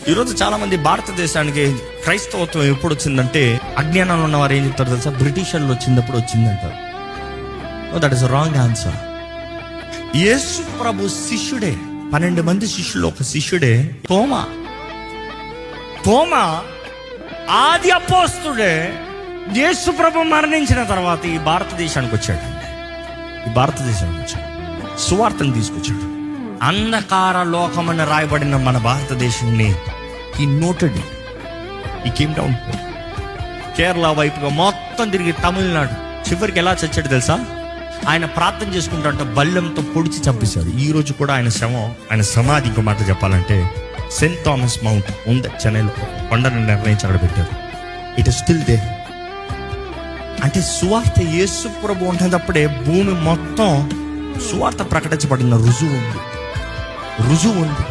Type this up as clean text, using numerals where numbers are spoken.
ఈరోజు చాలా మంది భారతదేశానికి క్రైస్తవత్వం ఎప్పుడు వచ్చిందంటే, అజ్ఞానంలో ఉన్న వారు ఏం చెప్తారు తెలుసా? బ్రిటిషర్లు వచ్చినప్పుడు వచ్చిందంటారు. That is wrong answer. Yesu ప్రభు శిష్యుడే, 12 మంది శిష్యులు ఒక శిష్యుడే తోమా ఆది అపోస్తుడే. యేసు ప్రభు మరణించిన తర్వాత ఈ భారతదేశానికి వచ్చాడు. సువార్తను తీసుకొచ్చాడు. అంధకార లోకమని రాయబడిన మన భారతదేశాన్ని ఈ నోటెడ్, ఈ కేమ్ డౌన్ కేరళ వైపుగా మొత్తం తిరిగి తమిళనాడు, చివరికి ఎలా చచ్చాడు తెలుసా? ఆయన ప్రార్థన చేసుకుంటా బల్లెంతో పొడిచి చంపేశాడు. ఈ రోజు కూడా ఆయన సమాధి, ఇంకో మాట చెప్పాలంటే, సెయింట్ థామస్ మౌంట్ ఉంది చెన్నైలో, కొండను నిర్ణయించి అక్కడ పెట్టారు. It is still they. అంటే సువార్త యేసు ప్రభు ఉంటున్నప్పుడే భూమి మొత్తం సువార్త ప్రకటించబడిన రుజువు ఉంది.